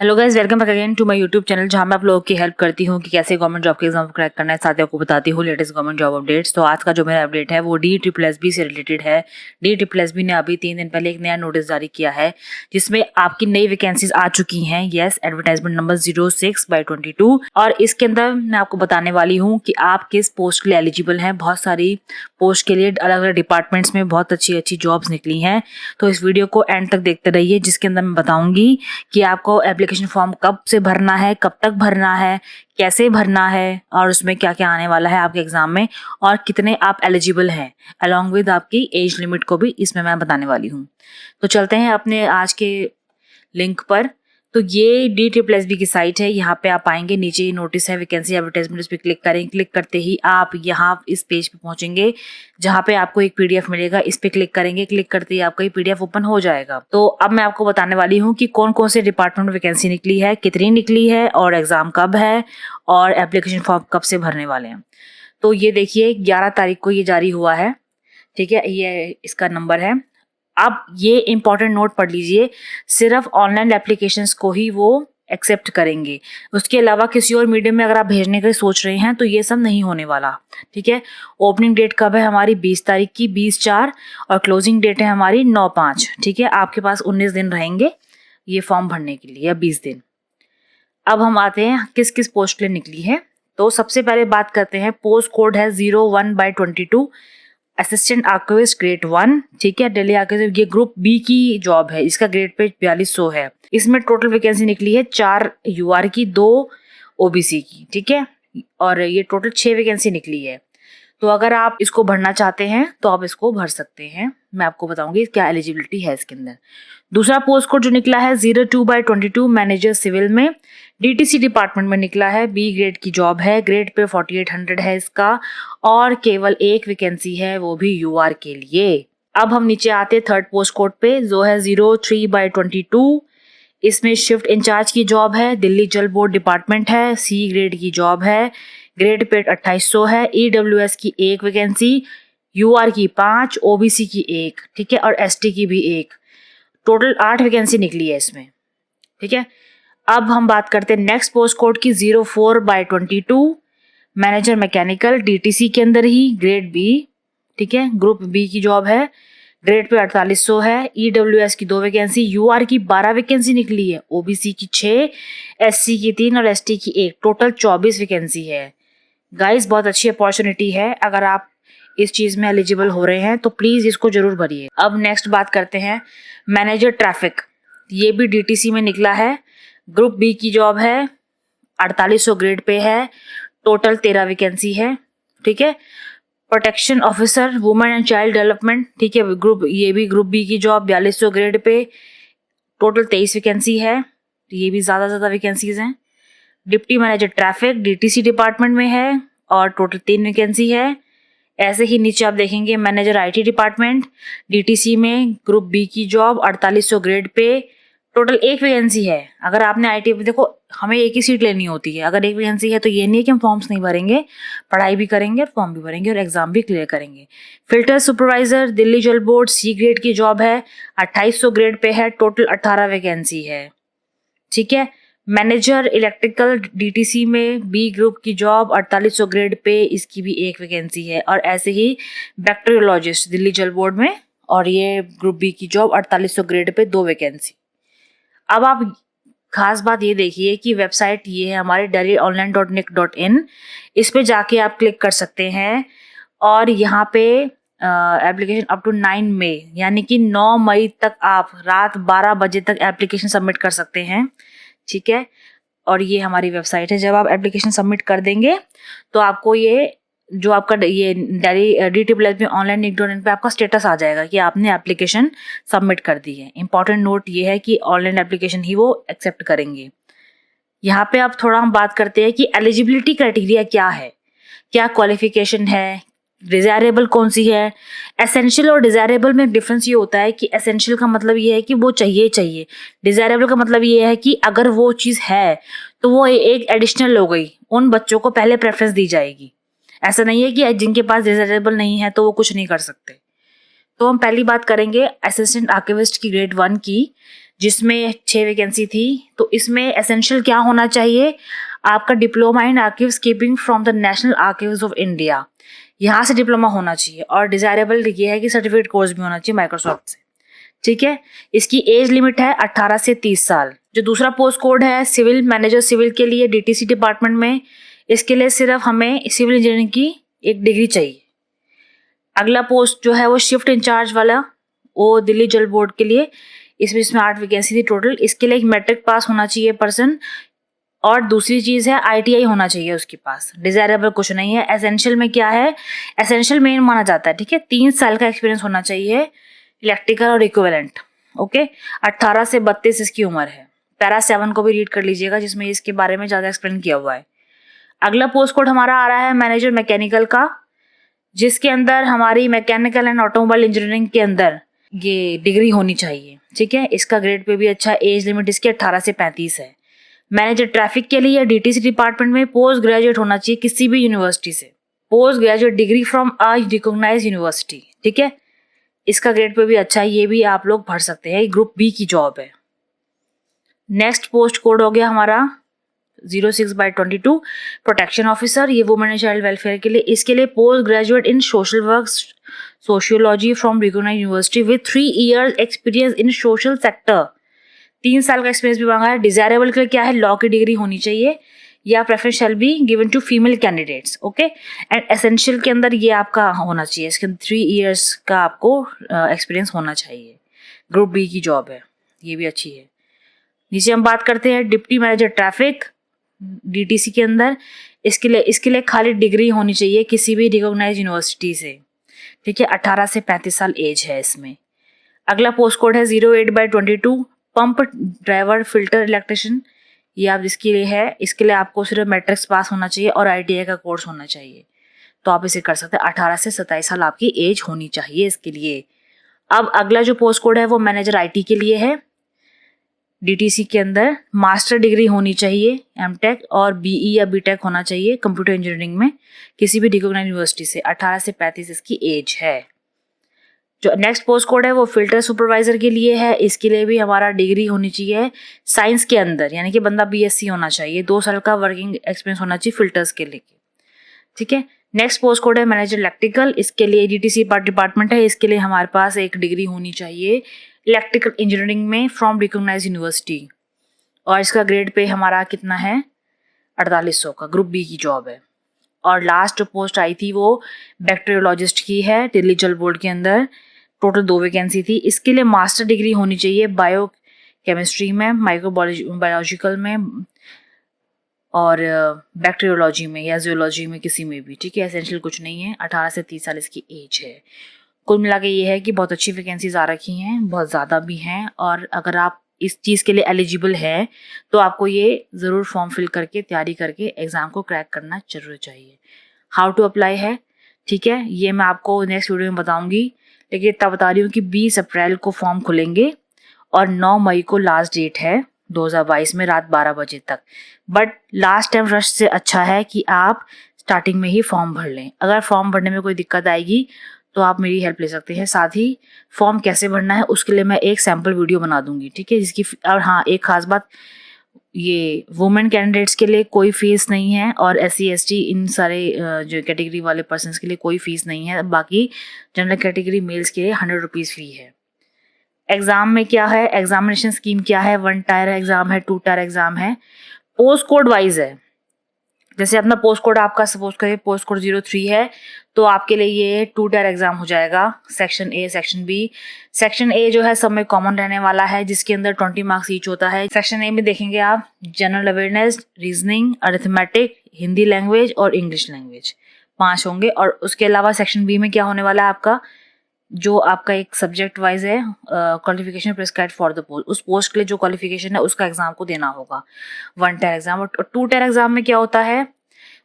Hello guys, welcome back again to my YouTube channel, जहां मैं आप लोगों की हेल्प करती हूं कि कैसे गवर्नमेंट जॉब के एग्जाम क्रैक करना है। साथ ही आपको बताती हूँ लेटेस्ट गवर्नमेंट जॉब अपडेट्स। तो आज का जो मेरा अपडेट है वो DSSB से रिलेटेड है। DSSB ने अभी 3 दिन पहले एक नया नोटिस जारी किया है जिसमें आपकी नई वैकेंसीज आ चुकी हैं। Yes, advertisement number 06/22। और इसके अंदर मैं आपको बताने वाली हूँ कि आप किस पोस्ट के लिए एलिजिबल हैं। बहुत सारी पोस्ट के लिए अलग अलग डिपार्टमेंट्स में बहुत अच्छी अच्छी जॉब्स निकली हैं। तो इस वीडियो को एंड तक देखते रहिए, जिसके अंदर मैं बताऊंगी कि आपको एप्लीकेशन फॉर्म कब से भरना है, कब तक भरना है, कैसे भरना है और उसमें क्या क्या आने वाला है आपके एग्जाम में और कितने आप एलिजिबल हैं, अलॉन्ग विद आपकी एज लिमिट को भी इसमें मैं बताने वाली हूँ। तो चलते हैं अपने आज के लिंक पर। तो ये DSSB की साइट है। यहाँ पे आप आएंगे, नीचे ये नोटिस है वैकेंसी एडवर्टाइजमेंट, उस पर क्लिक करेंगे। क्लिक करते ही आप यहाँ इस पेज पे पहुंचेंगे जहाँ पे आपको एक PDF मिलेगा। इस पे क्लिक करेंगे, क्लिक करते ही आपका ये PDF ओपन हो जाएगा। तो अब मैं आपको बताने वाली हूँ कि कौन कौन से डिपार्टमेंट में वैकेंसी निकली है, कितनी निकली है और एग्जाम कब है और एप्लीकेशन फॉर्म कब से भरने वाले हैं। तो ये देखिए 11 तारीख को ये जारी हुआ है। ठीक है, ये इसका नंबर है। आप ये इंपॉर्टेंट नोट पढ़ लीजिए, सिर्फ ऑनलाइन एप्लीकेशंस को ही वो एक्सेप्ट करेंगे। उसके अलावा किसी और मीडियम में अगर आप भेजने का सोच रहे हैं तो ये सब नहीं होने वाला। ठीक है, ओपनिंग डेट कब है हमारी 20 तारीख की, 20/4, और क्लोजिंग डेट है हमारी 9/5। ठीक है, आपके पास 19 दिन रहेंगे ये फॉर्म भरने के लिए, या 20 दिन। अब हम आते हैं किस किस पोस्ट के लिए निकली है। तो सबसे पहले बात करते हैं, पोस्ट कोड है 01/22, असिस्टेंट आर्काइविस्ट ग्रेड 1। ठीक है, दिल्ली आर्काइव, ये ग्रुप बी की जॉब है। इसका ग्रेड पे 4200 है। इसमें टोटल वैकेंसी निकली है 4 UR की, 2 OBC की। ठीक है, और ये टोटल 6 वैकेंसी निकली है। तो अगर आप इसको भरना चाहते हैं तो आप इसको भर सकते हैं। मैं आपको बताऊंगी क्या एलिजिबिलिटी है इसके अंदर। दूसरा पोस्ट कोड जो निकला है 02/22, मैनेजर सिविल में, DTC डिपार्टमेंट में निकला है। B ग्रेड की जॉब है, ग्रेड पे 4800 है इसका, और केवल एक वैकेंसी है, वो भी UR के लिए। अब हम नीचे आते थर्ड पोस्ट कोड पे, जो है 03/22। इसमें शिफ्ट इंचार्ज की जॉब है, दिल्ली जल बोर्ड डिपार्टमेंट है, C ग्रेड की जॉब है, ग्रेड पे 2800 है, EWS की एक वैकेंसी, UR की 5, OBC की एक, ठीक है, और ST की भी एक। टोटल 8 वैकेंसी निकली है इसमें। ठीक है, अब हम बात करते हैं नेक्स्ट पोस्ट कोड की 04/22, मैनेजर मैकेनिकल, DTC के अंदर ही, ग्रेड B। ठीक है, ग्रुप B की जॉब है, ग्रेड पे 4800 है, EWS की 2 वैकेंसी, UR की 12 वैकेंसी निकली है, OBC की 6, SC की 3 और ST की 1। टोटल 24 वैकेंसी है। गाइस, बहुत अच्छी अपॉर्चुनिटी है। अगर आप इस चीज में एलिजिबल हो रहे हैं तो प्लीज इसको जरूर भरिए। अब नेक्स्ट बात करते हैं मैनेजर ट्रैफिक। ये भी DTC में निकला है, ग्रुप B की जॉब है, 4800 ग्रेड पे है, टोटल 13 वैकेंसी है। ठीक है, protection officer women and child development, ठीक है, ये भी ग्रुप B की job, 4200 grade pay, total 23 vacancy है। ये भी ज्यादा वैकेंसीज हैं। Deputy manager traffic DTC department में है और टोटल 3 वैकेंसी है। ऐसे ही नीचे आप देखेंगे मैनेजर IT डिपार्टमेंट, DTC में, ग्रुप B की job, 4800 grade pay, total 1 vacancy है। अगर आपने IT, देखो हमें एक ही सीट लेनी होती है, अगर 1 वैकेंसी है तो ये नहीं है कि हम फॉर्म्स नहीं भरेंगे, पढ़ाई भी करेंगे और फॉर्म भी भरेंगे और एग्जाम भी क्लियर करेंगे। फिल्टर सुपरवाइजर दिल्ली जल बोर्ड, C ग्रेड की जॉब है, 2800 ग्रेड पे है, टोटल 18 वैकेंसी है। ठीक है, मैनेजर इलेक्ट्रिकल DTC में, B ग्रुप की जॉब, 4800 ग्रेड पे, इसकी भी 1 वैकेंसी है। और ऐसे ही बैक्टीरियोलॉजिस्ट दिल्ली जल बोर्ड में, और ये ग्रुप B की जॉब, 4800 ग्रेड पे, 2 वैकेंसी। अब आप खास बात ये देखिए कि वेबसाइट ये है हमारी delhionline.nic.in। इस पे जाके आप क्लिक कर सकते हैं और यहाँ पे एप्लीकेशन अप टू 9 मई, यानी कि 9 मई तक आप रात 12 बजे तक एप्लीकेशन सबमिट कर सकते हैं। ठीक है, और ये हमारी वेबसाइट है। जब आप एप्लीकेशन सबमिट कर देंगे तो आपको ये जो आपका ये DSSB ऑनलाइन निक.in पे आपका स्टेटस आ जाएगा कि आपने एप्लीकेशन सबमिट कर दी है। इंपॉर्टेंट नोट ये है कि ऑनलाइन एप्लीकेशन ही वो एक्सेप्ट करेंगे। यहाँ पे अब थोड़ा हम बात करते हैं कि एलिजिबिलिटी क्राइटेरिया क्या है, क्या क्वालिफिकेशन है, डिजायरेबल कौन सी है। एसेंशियल और डिजायरेबल में डिफरेंस ये होता है कि एसेंशियल का मतलब ये है कि वो चाहिए, डिजायरेबल का मतलब ये है कि अगर वो चीज है तो वो एक एडिशनल हो गई, उन बच्चों को पहले प्रेफरेंस दी जाएगी। ऐसा नहीं है कि जिनके पास डिजायरेबल नहीं है तो वो कुछ नहीं कर सकते। तो हम पहली बात करेंगे असिस्टेंट आर्काइविस्ट की ग्रेड 1 की। जिसमें 6 वैकेंसी थी। तो इसमें एसेंशियल क्या होना चाहिए, आपका diploma in archives keeping from the National Archives of India, यहाँ से डिप्लोमा होना चाहिए। और डिजायरेबल ये है कि सर्टिफिकेट कोर्स भी होना चाहिए माइक्रोसॉफ्ट से, ठीक है। इसकी एज लिमिट है 18 से 30 साल। जो दूसरा पोस्ट कोड है सिविल मैनेजर सिविल के लिए डीटीसी डिपार्टमेंट में, इसके लिए सिर्फ हमें सिविल इंजीनियरिंग की एक डिग्री चाहिए। अगला पोस्ट जो है वो शिफ्ट इंचार्ज वाला, वो दिल्ली जल बोर्ड के लिए, इसमें 8 वैकेंसी थी टोटल। इसके लिए एक मैट्रिक पास होना चाहिए पर्सन, और दूसरी चीज है आईटीआई होना चाहिए उसके पास। डिजायरेबल कुछ नहीं है। एसेंशियल में क्या है, एसेंशियल मेन माना जाता है, ठीक है। 3 साल का एक्सपीरियंस होना चाहिए इलेक्ट्रिकल और इक्विवेलेंट, ओके। 18 से 32 इसकी उम्र है। पैरा 7 को भी रीड कर लीजिएगा जिसमें इसके बारे में ज्यादा एक्सप्लेन किया हुआ है। अगला पोस्ट कोड हमारा आ रहा है मैनेजर मैकेनिकल का, जिसके अंदर हमारी मैकेनिकल एंड ऑटोमोबाइल इंजीनियरिंग के अंदर ये डिग्री होनी चाहिए, ठीक है। इसका ग्रेड पे भी अच्छा, एज लिमिट इसकी 18 से 35 है। मैनेजर ट्रैफिक के लिए डीटीसी डिपार्टमेंट में पोस्ट ग्रेजुएट होना चाहिए किसी भी यूनिवर्सिटी से, post graduate degree from a recognised university, ठीक है। इसका ग्रेड पे भी अच्छा है, ये भी आप लोग भर सकते हैं, ग्रुप बी की जॉब है। नेक्स्ट पोस्ट कोड हो गया हमारा 06/22 प्रोटेक्शन ऑफिसर, ये वुमेन एंड चाइल्ड वेलफेयर के लिए। इसके लिए post graduate in social work sociology from recognised university with 3 years experience in social sector. 3 साल का एक्सपीरियंस भी मांगा है। डिजायरेबल के लिए क्या है, लॉ की डिग्री होनी चाहिए, या preference shall be given to female candidates, okay. And essential के अंदर ये आपका होना चाहिए, इसके अंदर 3 years का आपको एक्सपीरियंस होना चाहिए। ग्रुप बी की जॉब है, ये भी अच्छी है। नीचे हम बात करते हैं डिप्टी मैनेजर ट्रैफिक डीटीसी के अंदर। इसके लिए खाली डिग्री होनी चाहिए किसी भी रिकॉग्नाइज्ड यूनिवर्सिटी से, ठीक है। 18 से 35 साल एज है इसमें। अगला पोस्ट कोड है 08/22 पंप ड्राइवर फिल्टर इलेक्ट्रिशियन, ये आप जिसके लिए है। इसके लिए आपको सिर्फ मैट्रिक्स पास होना चाहिए और आईटीआई का कोर्स होना चाहिए, तो आप इसे कर सकते हैं। 18 से 27 साल आपकी एज होनी चाहिए इसके लिए। अब अगला जो पोस्ट कोड है वो मैनेजर आईटी के लिए है। डीटीसी के अंदर मास्टर डिग्री होनी चाहिए एमटेक, और बीई या बीटेक होना चाहिए कंप्यूटर इंजीनियरिंग में किसी भी रिकॉग्नाइज्ड यूनिवर्सिटी से। 18 से 35 इसकी एज है। जो नेक्स्ट पोस्ट कोड है वो फिल्टर सुपरवाइजर के लिए है। इसके लिए भी हमारा डिग्री होनी चाहिए साइंस के अंदर, यानी कि बंदा बीएससी होना चाहिए। 2 साल का वर्किंग एक्सपीरियंस होना चाहिए फिल्टर्स के लिए, ठीक है। नेक्स्ट पोस्ट कोड है मैनेजर इलेक्ट्रिकल, इसके लिए डीटीसी डिपार्टमेंट है। इसके लिए हमारे पास एक डिग्री होनी चाहिए इलेक्ट्रिकल इंजीनियरिंग में फ्रॉम रिकॉग्नाइज्ड यूनिवर्सिटी, और इसका ग्रेड पे हमारा कितना है 4800 का, ग्रुप बी की जॉब है। और लास्ट जो पोस्ट आई थी वो बैक्टीरियोलॉजिस्ट की है दिल्ली जल बोर्ड के अंदर। टोटल 2 वैकेंसी थी। इसके लिए मास्टर डिग्री होनी चाहिए बायो केमिस्ट्री में, माइक्रोबायोलॉजिकल में, और बैक्टीरियोलॉजी में या जियोलॉजी में, किसी में भी, ठीक है। एसेंशियल कुछ नहीं है। 18 से 30 साल इसकी एज है। कुल मिला के ये है कि बहुत अच्छी वैकेंसीज आ रखी हैं, बहुत ज़्यादा भी हैं, और अगर आप इस चीज़ के लिए एलिजिबल है तो आपको ये ज़रूर फॉर्म फिल करके तैयारी करके एग्ज़ाम को क्रैक करना जरूर चाहिए। हाउ टू अप्लाई है, ठीक है, ये मैं आपको नेक्स्ट वीडियो में बताऊंगी, लेकिन इतना बता रही हूँ कि 20 अप्रैल को फॉर्म खुलेंगे और 9 मई को लास्ट डेट है 2022 में रात 12 बजे तक। बट लास्ट टाइम रश से अच्छा है कि आप स्टार्टिंग में ही फॉर्म भर लें। अगर फॉर्म भरने में कोई दिक्कत आएगी तो आप मेरी हेल्प ले सकते हैं। साथ ही फॉर्म कैसे भरना है उसके लिए मैं एक सैम्पल वीडियो बना दूंगी, ठीक है, जिसकी। और हाँ, एक खास बात, ये वुमेन कैंडिडेट्स के लिए कोई फीस नहीं है, और SC ST इन सारे जो कैटेगरी वाले पर्सन्स के लिए कोई फीस नहीं है। बाकी जनरल कैटेगरी मेल्स के लिए 100 रुपीज़ फी है। एग्जाम में क्या है, एग्जामिनेशन स्कीम क्या है, 1 टायर एग्जाम है, 2 टायर एग्जाम है, पोस्ट कोड वाइज है। जैसे अपना पोस्ट कोड आपका सपोज करें पोस्ट कोड 03 है, तो आपके लिए ये 2 टायर एग्जाम हो जाएगा, section A section B. Section A जो है सब में कॉमन रहने वाला है, जिसके अंदर 20 मार्क्स ईच होता है। सेक्शन ए में देखेंगे आप general awareness, reasoning, arithmetic, Hindi language और इंग्लिश लैंग्वेज 5 होंगे। और उसके अलावा सेक्शन बी में क्या होने वाला है आपका, जो आपका एक सब्जेक्ट वाइज है qualification prescribed for the post, उस पोस्ट के लिए जो क्वालिफिकेशन है उसका एग्जाम को देना होगा 1 टायर एग्जाम। और 2 टायर एग्जाम में क्या होता है,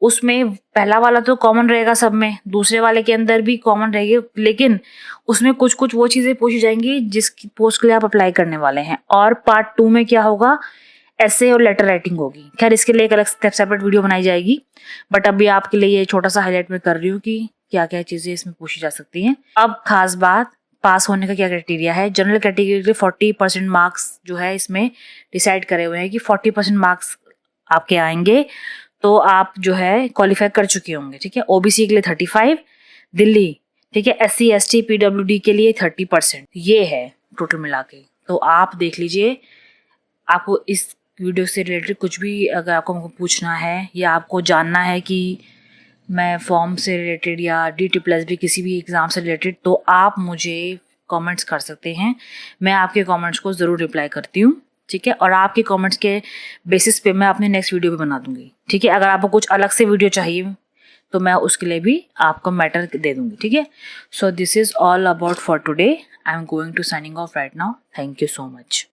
उसमें पहला वाला तो कॉमन रहेगा सब में, दूसरे वाले के अंदर भी कॉमन रहेगी, लेकिन उसमें कुछ कुछ वो चीजें पूछी जाएंगी जिस पोस्ट के लिए आप अप्लाई करने वाले हैं। और पार्ट 2 में क्या होगा, ऐसे और लेटर राइटिंग होगी। खैर इसके लिए एक अलग सेपरेट वीडियो बनाई जाएगी, बट अभी आपके लिए ये छोटा सा हाईलाइट में कर रही हूँ कि क्या क्या चीजें इसमें पूछी जा सकती हैं। अब खास बात, पास होने का क्या क्राइटेरिया है। जनरल कैटेगरी के 40% मार्क्स जो है इसमें डिसाइड करे हुए हैं कि 40% मार्क्स आपके आएंगे तो आप जो है क्वालिफाई कर चुके होंगे, ठीक है। ओबीसी के लिए 35, दिल्ली, ठीक है, SC ST PWD के लिए 30%, ये है टोटल मिला के। तो आप देख लीजिए, आपको इस वीडियो से रिलेटेड कुछ भी अगर आपको हमको पूछना है या आपको जानना है कि मैं फॉर्म से रिलेटेड या DSSB किसी भी एग्ज़ाम से रिलेटेड, तो आप मुझे कमेंट्स कर सकते हैं। मैं आपके कमेंट्स को ज़रूर रिप्लाई करती हूँ, ठीक है। और आपके कमेंट्स के बेसिस पे मैं अपने नेक्स्ट वीडियो भी बना दूंगी, ठीक है। अगर आपको कुछ अलग से वीडियो चाहिए तो मैं उसके लिए भी आपको मैटर दे दूंगी, ठीक है। So this is all about for today. I am going to signing off right now. Thank you so much.